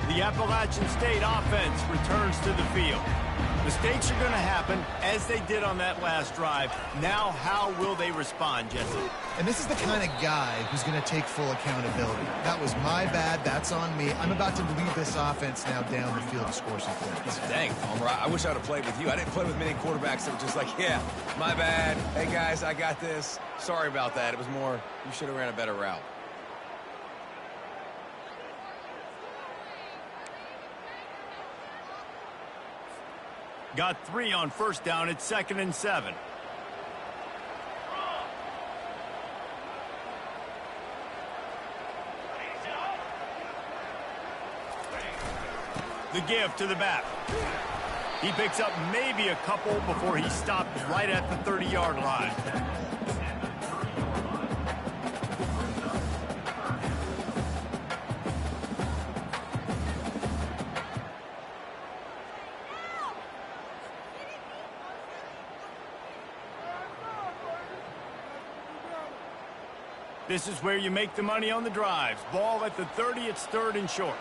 S1: The Appalachian State offense returns to the field. Mistakes are going to happen, as they did on that last drive. Now, how will they respond, Jesse?
S2: And this is the kind of guy who's going to take full accountability. That was my bad. That's on me. I'm about to lead this offense now down the field to score some points.
S3: Dang, Palmer, I wish I would have played with you. I didn't play with many quarterbacks that were just like, yeah, my bad. Hey, guys, I got this. Sorry about that. It was more, you should have ran a better route.
S1: Got 3 on first down. It's 2nd and 7. The give to the back. He picks up maybe a couple before he stopped right at the 30-yard line. This is where you make the money on the drives. Ball at the 30, it's 3rd and short.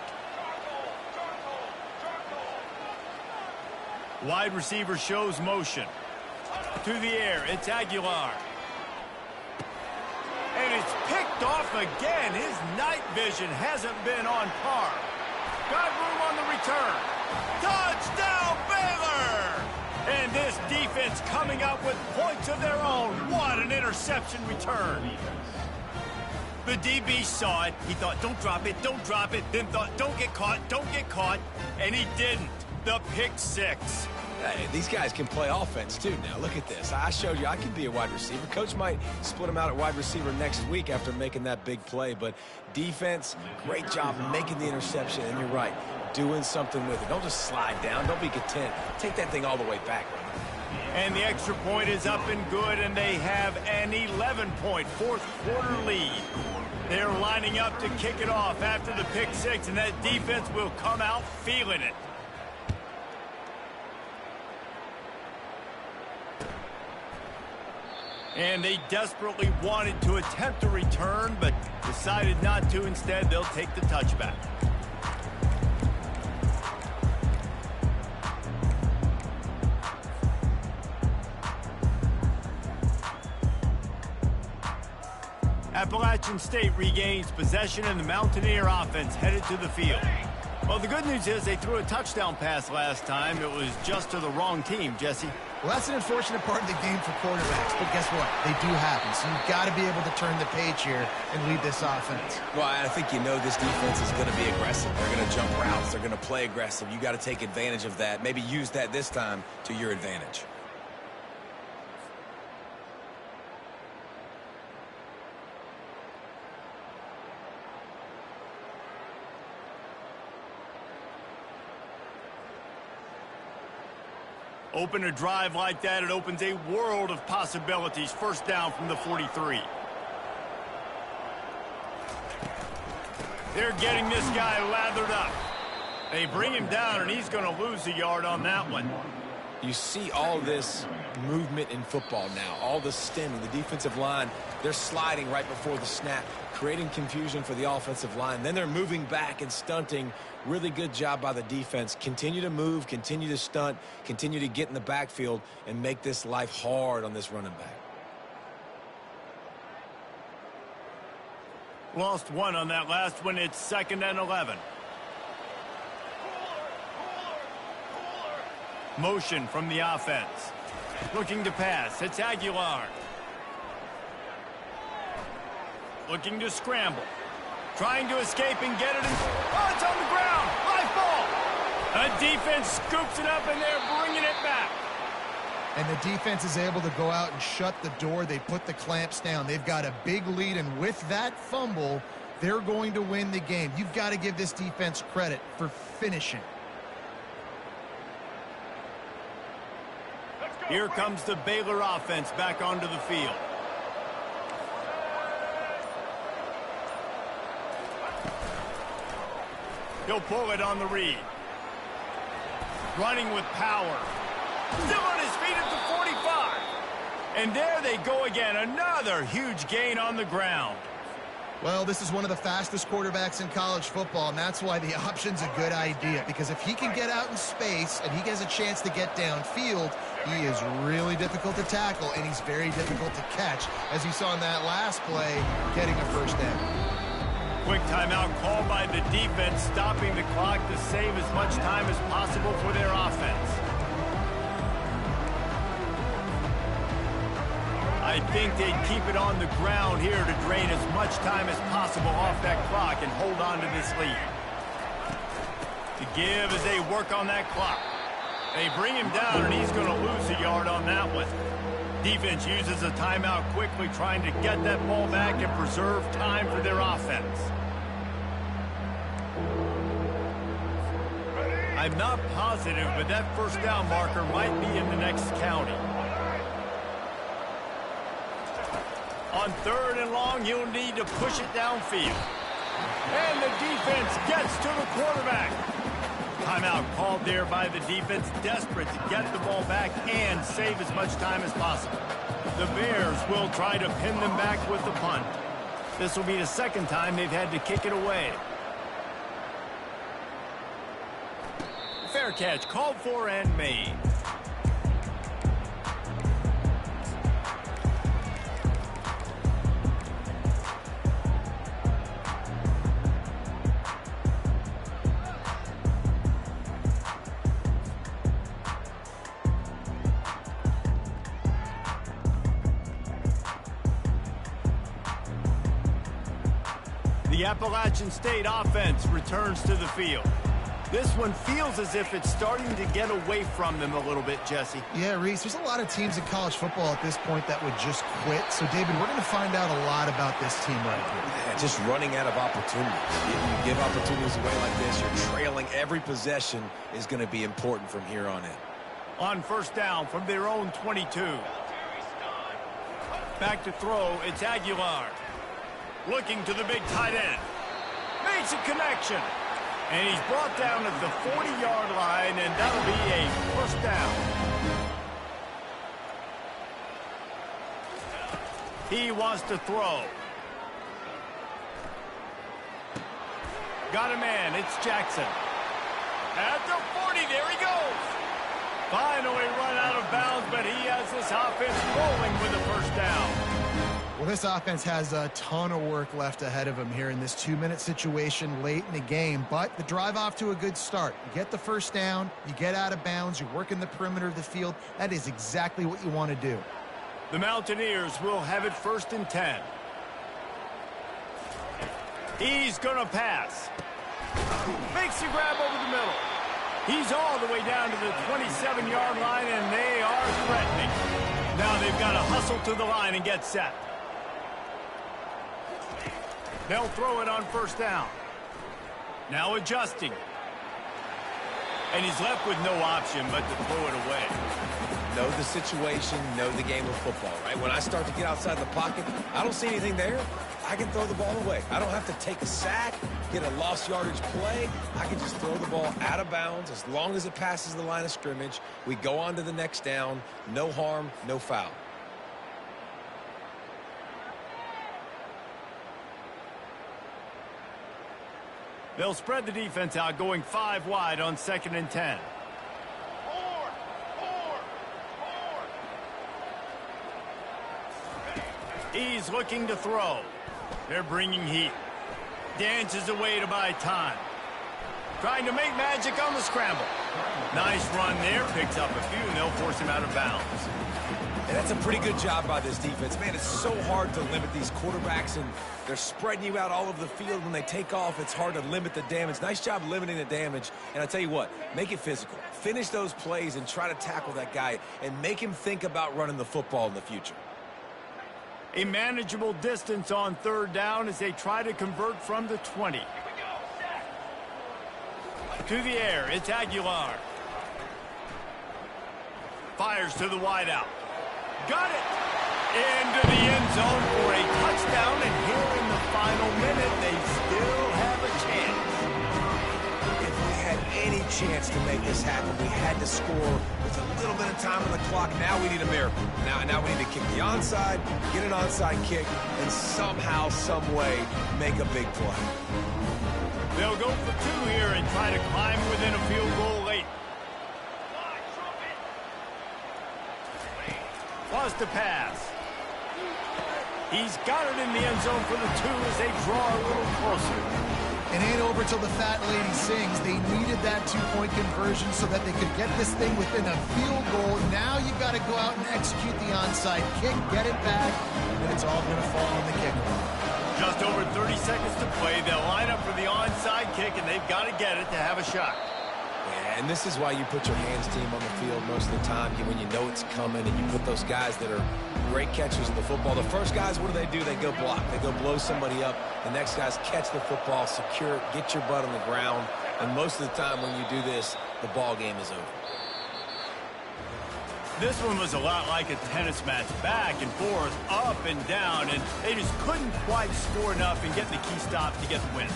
S1: Wide receiver shows motion. To the air, it's Aguilar. And it's picked off again. His night vision hasn't been on par. Got room on the return. Touchdown, Baylor! And this defense coming up with points of their own. What an interception return. The DB saw it. He thought, don't drop it, don't drop it. Then thought, don't get caught, don't get caught. And he didn't. The pick 6.
S3: Hey, these guys can play offense, too. Now, look at this. I showed you I can be a wide receiver. Coach might split him out at wide receiver next week after making that big play. But defense, great job making the interception. And you're right, doing something with it. Don't just slide down. Don't be content. Take that thing all the way back.
S1: And the extra point is up and good, and they have an 11-point fourth-quarter lead. They're lining up to kick it off after the pick 6, and that defense will come out feeling it. And they desperately wanted to attempt a return, but decided not to. Instead, they'll take the touchback. Appalachian State regains possession, and the Mountaineer offense headed to the field. Well, the good news is they threw a touchdown pass last time. It was just to the wrong team, Jesse.
S2: Well, that's an unfortunate part of the game for quarterbacks, but guess what? They do happen, so you've got to be able to turn the page here and lead this offense.
S3: Well, I think you know this defense is going to be aggressive. They're going to jump routes. They're going to play aggressive. You got to take advantage of that. Maybe use that this time to your advantage.
S1: Open a drive like that, it opens a world of possibilities. First down from the 43. They're getting this guy lathered up. They bring him down, and he's going to lose a yard on that one.
S3: You see all this movement in football now, all the stemming, the defensive line, they're sliding right before the snap, creating confusion for the offensive line. Then they're moving back and stunting. Really good job by the defense. Continue to move, continue to stunt, continue to get in the backfield and make this life hard on this running back.
S1: Lost one on that last one. It's 2nd and 11. Motion from the offense. Looking to pass. It's Aguilar. Looking to scramble. Trying to escape and get it. Oh, it's on the ground. Live ball. A defense scoops it up, and they're bringing it back.
S2: And the defense is able to go out and shut the door. They put the clamps down. They've got a big lead, and with that fumble, they're going to win the game. You've got to give this defense credit for finishing.
S1: Here comes the Baylor offense back onto the field. He'll pull it on the read. Running with power. Still on his feet at the 45. And there they go again. Another huge gain on the ground.
S2: Well, this is one of the fastest quarterbacks in college football, and that's why the option's a good idea. Because if he can get out in space and he gets a chance to get downfield, he is really difficult to tackle, and he's very difficult to catch, as you saw in that last play, getting a first down.
S1: Quick timeout called by the defense, stopping the clock to save as much time as possible for their offense. I think they'd keep it on the ground here to drain as much time as possible off that clock and hold on to this lead. To give as they work on that clock. They bring him down, and he's going to lose a yard on that one. Defense uses a timeout quickly, trying to get that ball back and preserve time for their offense. I'm not positive, but that first down marker might be in the next county. On 3rd and long, you'll need to push it downfield. And the defense gets to the quarterback. Timeout called there by the defense, desperate to get the ball back and save as much time as possible. The Bears will try to pin them back with the punt. This will be the second time they've had to kick it away. Fair catch called for and made. The Appalachian State offense returns to the field. This one feels as if it's starting to get away from them a little bit, Jesse.
S2: Yeah, Reese, there's a lot of teams in college football at this point that would just quit. So, David, we're going to find out a lot about this team right here.
S3: Yeah, just running out of opportunities. If you give opportunities away like this, you're trailing. Every possession is going to be important from here on in.
S1: On first down from their own 22. Back to throw, it's Aguilar. Looking to the big tight end. Makes a connection. And he's brought down at the 40-yard line, and that'll be a first down. He wants to throw. Got a man. It's Jackson. At the 40, there he goes. Finally run out of bounds, but he has this offense rolling with a first down.
S2: Well, this offense has a ton of work left ahead of them here in this 2-minute situation late in the game, but the drive off to a good start. You get the first down, you get out of bounds, you're working the perimeter of the field. That is exactly what you want to do.
S1: The Mountaineers will have it 1st and 10. He's going to pass. Makes the grab over the middle. He's all the way down to the 27-yard line, and they are threatening. Now they've got to hustle to the line and get set. They'll throw it on first down. Now adjusting. And he's left with no option but to throw it away.
S3: Know the situation, know the game of football, right? When I start to get outside the pocket, I don't see anything there. I can throw the ball away. I don't have to take a sack, get a lost yardage play. I can just throw the ball out of bounds as long as it passes the line of scrimmage. We go on to the next down. No harm, no foul.
S1: They'll spread the defense out, going 5 wide on 2nd and 10. He's looking to throw. They're bringing heat. Dances away to buy time. Trying to make magic on the scramble. Nice run there. Picks up a few, and they'll force him out of bounds.
S3: And that's a pretty good job by this defense. Man, it's so hard to limit these quarterbacks, and they're spreading you out all over the field. When they take off, it's hard to limit the damage. Nice job limiting the damage. And I tell you what, make it physical. Finish those plays and try to tackle that guy and make him think about running the football in the future.
S1: A manageable distance on third down as they try to convert from the 20. To the air, it's Aguilar. Fires to the wideout. Got it! Into the end zone for a touchdown, and here in the final minute, they still have a chance.
S3: If we had any chance to make this happen, we had to score with a little bit of time on the clock. Now we need a miracle. Now we need to kick the onside, get an onside kick, and somehow, some way, make a big play.
S1: They'll go for two here and try to climb within a field goal late. Was to pass. He's got it in the end zone for the two as they draw a little closer.
S2: It ain't over till the fat lady sings. They needed that two-point conversion so that they could get this thing within a field goal. Now you got to go out and execute the onside kick, get it back, and it's all going to fall on the kicker.
S1: Just over 30 seconds to play. They'll line up for the onside kick, and they've got to get it to have a shot.
S3: Yeah, and this is why you put your hands team on the field most of the time, when you know it's coming, and you put those guys that are great catchers of the football. The first guys, what do? They go block. They go blow somebody up. The next guys catch the football, secure it, get your butt on the ground. And most of the time when you do this, the ball game is over.
S1: This one was a lot like a tennis match, back and forth, up and down, and they just couldn't quite score enough and get the key stop to get the win.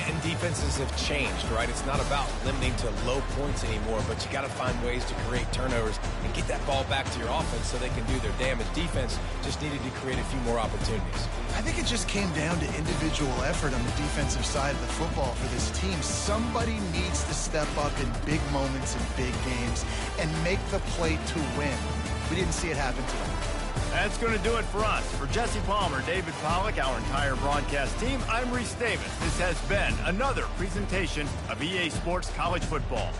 S3: And defenses have changed, right? It's not about limiting to low points anymore, but you got to find ways to create turnovers and get that ball back to your offense so they can do their damage. Defense just needed to create a few more opportunities.
S2: I think it just came down to individual effort on the defensive side of the football for this team. Somebody needs to step up in big moments in big games and make the play to win. We didn't see it happen tonight.
S1: That's going to do it for us. For Jesse Palmer, David Pollack, our entire broadcast team, I'm Reese Davis. This has been another presentation of EA Sports College Football.